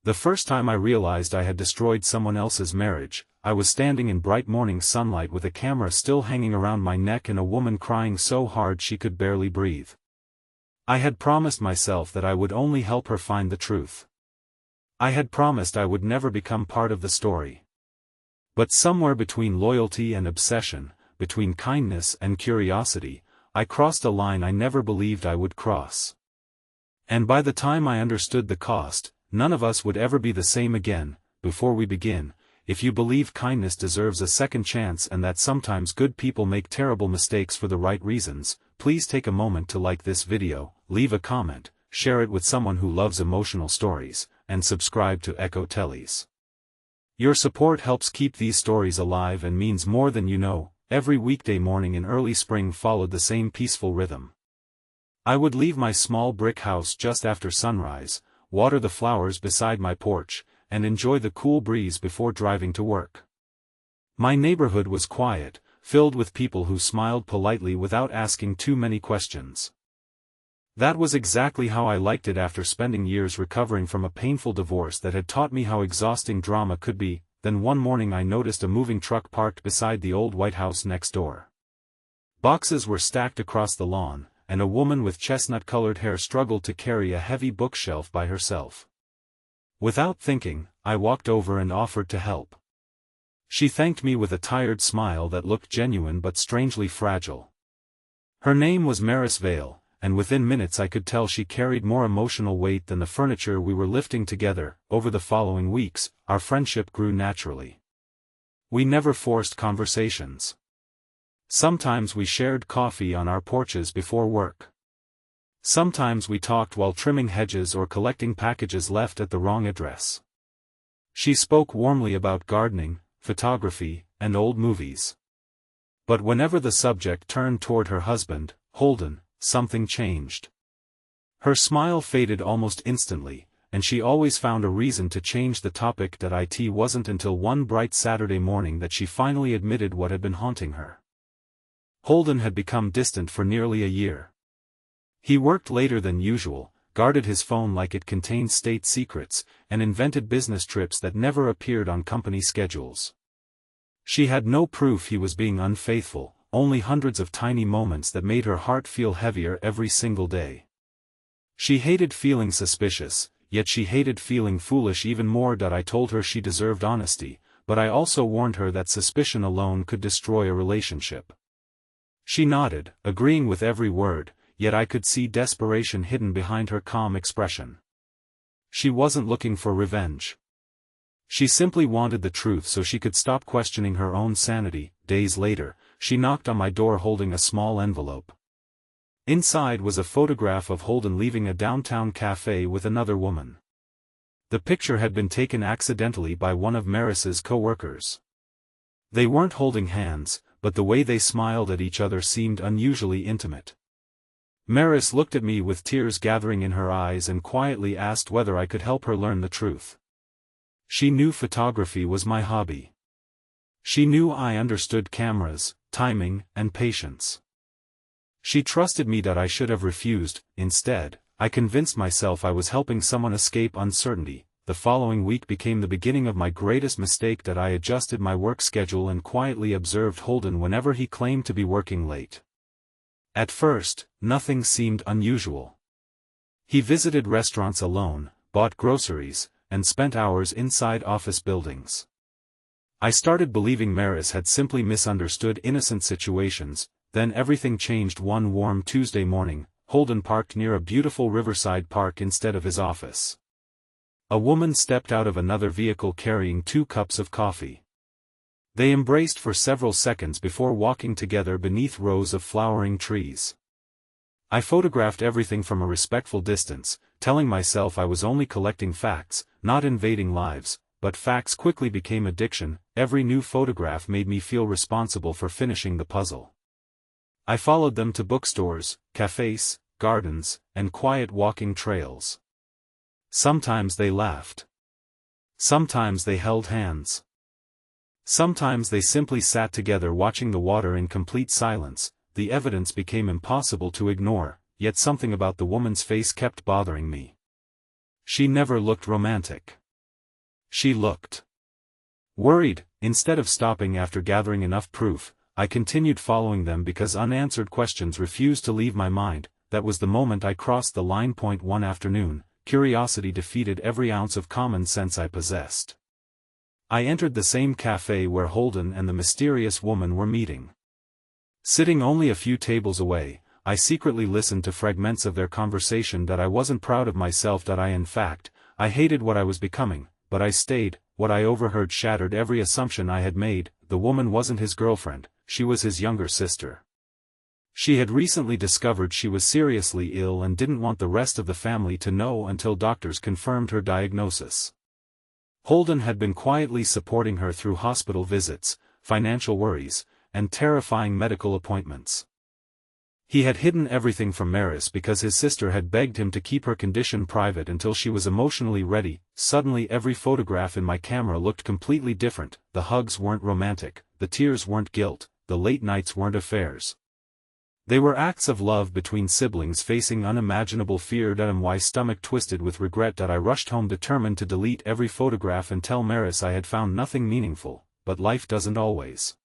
The first time I realized I had destroyed someone else's marriage, I was standing in bright morning sunlight with a camera still hanging around my neck and a woman crying so hard she could barely breathe. I had promised myself that I would only help her find the truth. I had promised I would never become part of the story. But somewhere between loyalty and obsession, between kindness and curiosity, I crossed a line I never believed I would cross. And by the time I understood the cost, none of us would ever be the same again. Before we begin, if you believe kindness deserves a second chance and that sometimes good people make terrible mistakes for the right reasons, please take a moment to like this video, leave a comment, share it with someone who loves emotional stories, and subscribe to Echo Tellies. Your support helps keep these stories alive and means more than you know. Every weekday morning in early spring followed the same peaceful rhythm. I would leave my small brick house just after sunrise, water the flowers beside my porch, and enjoy the cool breeze before driving to work. My neighborhood was quiet, filled with people who smiled politely without asking too many questions. That was exactly how I liked it after spending years recovering from a painful divorce that had taught me how exhausting drama could be. Then one morning I noticed a moving truck parked beside the old White House next door. Boxes were stacked across the lawn, and a woman with chestnut-colored hair struggled to carry a heavy bookshelf by herself. Without thinking, I walked over and offered to help. She thanked me with a tired smile that looked genuine but strangely fragile. Her name was Maris Vale, and within minutes I could tell she carried more emotional weight than the furniture we were lifting together. Over the following weeks, our friendship grew naturally. We never forced conversations. Sometimes we shared coffee on our porches before work. Sometimes we talked while trimming hedges or collecting packages left at the wrong address. She spoke warmly about gardening, photography, and old movies. But whenever the subject turned toward her husband, Holden, something changed. Her smile faded almost instantly, and she always found a reason to change the topic. It wasn't until one bright Saturday morning that she finally admitted what had been haunting her. Holden had become distant for nearly a year. He worked later than usual, guarded his phone like it contained state secrets, and invented business trips that never appeared on company schedules. She had no proof he was being unfaithful, only hundreds of tiny moments that made her heart feel heavier every single day. She hated feeling suspicious, yet she hated feeling foolish even more. I told her she deserved honesty, but I also warned her that suspicion alone could destroy a relationship. She nodded, agreeing with every word, yet I could see desperation hidden behind her calm expression. She wasn't looking for revenge. She simply wanted the truth so she could stop questioning her own sanity. Days later, she knocked on my door holding a small envelope. Inside was a photograph of Holden leaving a downtown cafe with another woman. The picture had been taken accidentally by one of Maris's co-workers. They weren't holding hands, but the way they smiled at each other seemed unusually intimate. Maris looked at me with tears gathering in her eyes and quietly asked whether I could help her learn the truth. She knew photography was my hobby. She knew I understood cameras, timing, and patience. She trusted me. I should have refused. Instead, I convinced myself I was helping someone escape uncertainty. The following week became the beginning of my greatest mistake. I adjusted my work schedule and quietly observed Holden whenever he claimed to be working late. At first, nothing seemed unusual. He visited restaurants alone, bought groceries, and spent hours inside office buildings. I started believing Maris had simply misunderstood innocent situations. Then everything changed. One warm Tuesday morning, Holden parked near a beautiful riverside park instead of his office. A woman stepped out of another vehicle carrying 2 cups of coffee. They embraced for several seconds before walking together beneath rows of flowering trees. I photographed everything from a respectful distance, telling myself I was only collecting facts, not invading lives, but facts quickly became addiction. Every new photograph made me feel responsible for finishing the puzzle. I followed them to bookstores, cafes, gardens, and quiet walking trails. Sometimes they laughed. Sometimes they held hands. Sometimes they simply sat together watching the water in complete silence. The evidence became impossible to ignore, yet something about the woman's face kept bothering me. She never looked romantic. She looked worried. Instead of stopping after gathering enough proof, I continued following them because unanswered questions refused to leave my mind. That was the moment I crossed the line. One afternoon, curiosity defeated every ounce of common sense I possessed. I entered the same cafe where Holden and the mysterious woman were meeting. Sitting only a few tables away, I secretly listened to fragments of their conversation. That I wasn't proud of myself. That in fact, I hated what I was becoming, but I stayed. What I overheard shattered every assumption I had made. The woman wasn't his girlfriend, she was his younger sister. She had recently discovered she was seriously ill and didn't want the rest of the family to know until doctors confirmed her diagnosis. Holden had been quietly supporting her through hospital visits, financial worries, and terrifying medical appointments. He had hidden everything from Maris because his sister had begged him to keep her condition private until she was emotionally ready. Suddenly every photograph in my camera looked completely different. The hugs weren't romantic, the tears weren't guilt, the late nights weren't affairs. They were acts of love between siblings facing unimaginable fear. My stomach twisted with regret. I rushed home determined to delete every photograph and tell Maris I had found nothing meaningful, but life doesn't always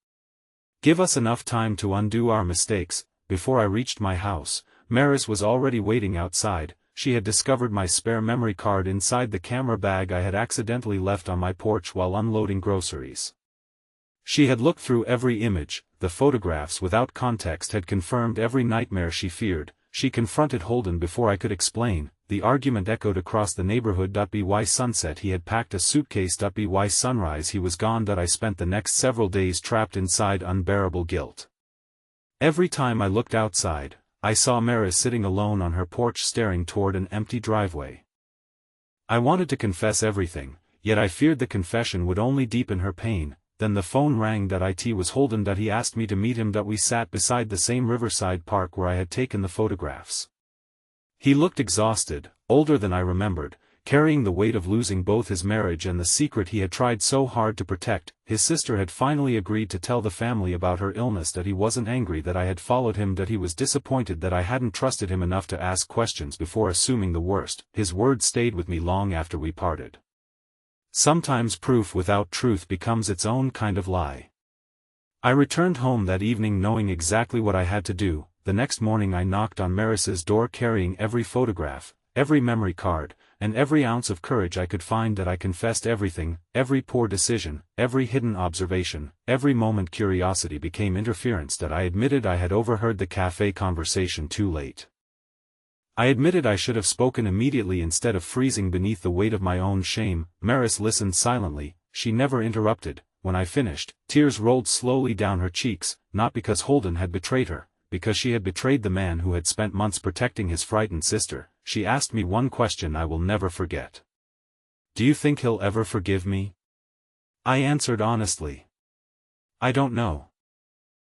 give us enough time to undo our mistakes. Before I reached my house, Maris was already waiting outside. She had discovered my spare memory card inside the camera bag I had accidentally left on my porch while unloading groceries. She had looked through every image. The photographs without context had confirmed every nightmare she feared. She confronted Holden before I could explain. The argument echoed across the neighborhood. By sunset he had packed a suitcase. By sunrise he was gone. I spent the next several days trapped inside unbearable guilt. Every time I looked outside, I saw Maris sitting alone on her porch staring toward an empty driveway. I wanted to confess everything, yet I feared the confession would only deepen her pain. Then the phone rang. It was Holden. He asked me to meet him. We sat beside the same riverside park where I had taken the photographs. He looked exhausted, older than I remembered, carrying the weight of losing both his marriage and the secret he had tried so hard to protect. His sister had finally agreed to tell the family about her illness. He wasn't angry that I had followed him. He was disappointed that I hadn't trusted him enough to ask questions before assuming the worst. His words stayed with me long after we parted. Sometimes proof without truth becomes its own kind of lie. I returned home that evening knowing exactly what I had to do. The next morning I knocked on Maris's door carrying every photograph, every memory card, and every ounce of courage I could find. I confessed everything, every poor decision, every hidden observation, every moment curiosity became interference. I admitted I had overheard the cafe conversation too late. I admitted I should have spoken immediately instead of freezing beneath the weight of my own shame. Maris listened silently, she never interrupted. When I finished, tears rolled slowly down her cheeks, not because Holden had betrayed her, because she had betrayed the man who had spent months protecting his frightened sister. She asked me one question I will never forget. "Do you think he'll ever forgive me?" I answered honestly, "I don't know.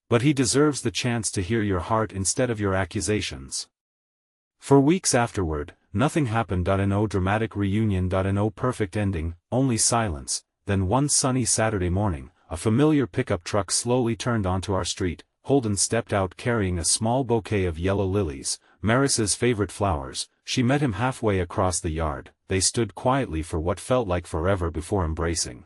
But he deserves the chance to hear your heart instead of your accusations." For weeks afterward, nothing happened. No dramatic reunion. No perfect ending, only silence. Then one sunny Saturday morning, a familiar pickup truck slowly turned onto our street. Holden stepped out carrying a small bouquet of yellow lilies, Maris's favorite flowers. She met him halfway across the yard. They stood quietly for what felt like forever before embracing.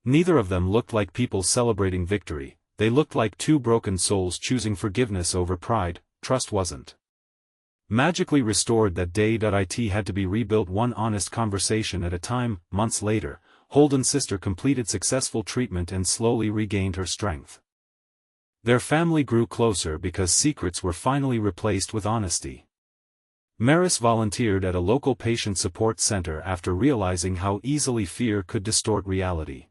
Neither of them looked like people celebrating victory. They looked like two broken souls choosing forgiveness over pride. Trust wasn't magically restored that day. It had to be rebuilt one honest conversation at a time. Months later, Holden's sister completed successful treatment and slowly regained her strength. Their family grew closer because secrets were finally replaced with honesty. Maris volunteered at a local patient support center after realizing how easily fear could distort reality.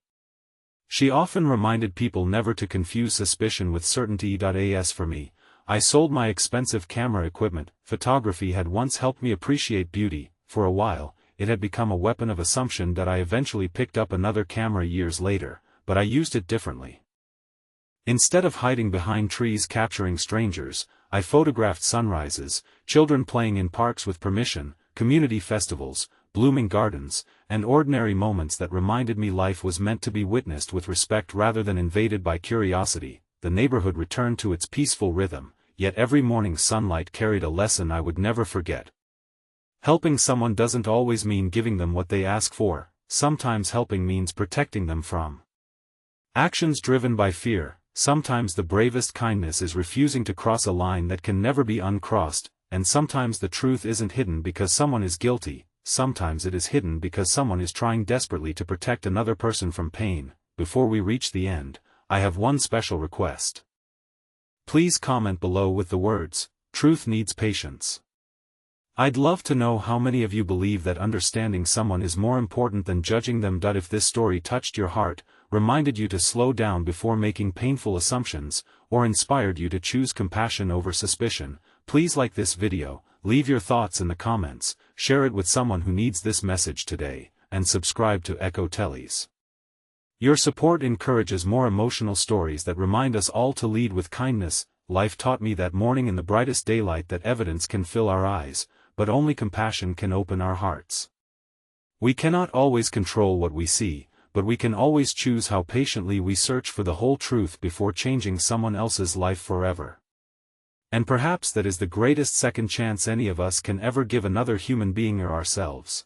She often reminded people never to confuse suspicion with certainty. As for me, I sold my expensive camera equipment. Photography had once helped me appreciate beauty. For a while, it had become a weapon of assumption. I eventually picked up another camera years later, but I used it differently. Instead of hiding behind trees capturing strangers, I photographed sunrises, children playing in parks with permission, community festivals, blooming gardens, and ordinary moments that reminded me life was meant to be witnessed with respect rather than invaded by curiosity. The neighborhood returned to its peaceful rhythm, yet every morning's sunlight carried a lesson I would never forget. Helping someone doesn't always mean giving them what they ask for. sometimes helping means protecting them from actions driven by fear. Sometimes the bravest kindness is refusing to cross a line that can never be uncrossed, and sometimes the truth isn't hidden because someone is guilty, sometimes it is hidden because someone is trying desperately to protect another person from pain. Before we reach the end, I have one special request. Please comment below with the words, "Truth needs patience." I'd love to know how many of you believe that understanding someone is more important than judging them. If this story touched your heart, reminded you to slow down before making painful assumptions, or inspired you to choose compassion over suspicion, please like this video, leave your thoughts in the comments, share it with someone who needs this message today, and subscribe to Echo Tellies. Your support encourages more emotional stories that remind us all to lead with kindness. Life taught me that morning in the brightest daylight that evidence can fill our eyes, but only compassion can open our hearts. We cannot always control what we see, but we can always choose how patiently we search for the whole truth before changing someone else's life forever. And perhaps that is the greatest second chance any of us can ever give another human being or ourselves.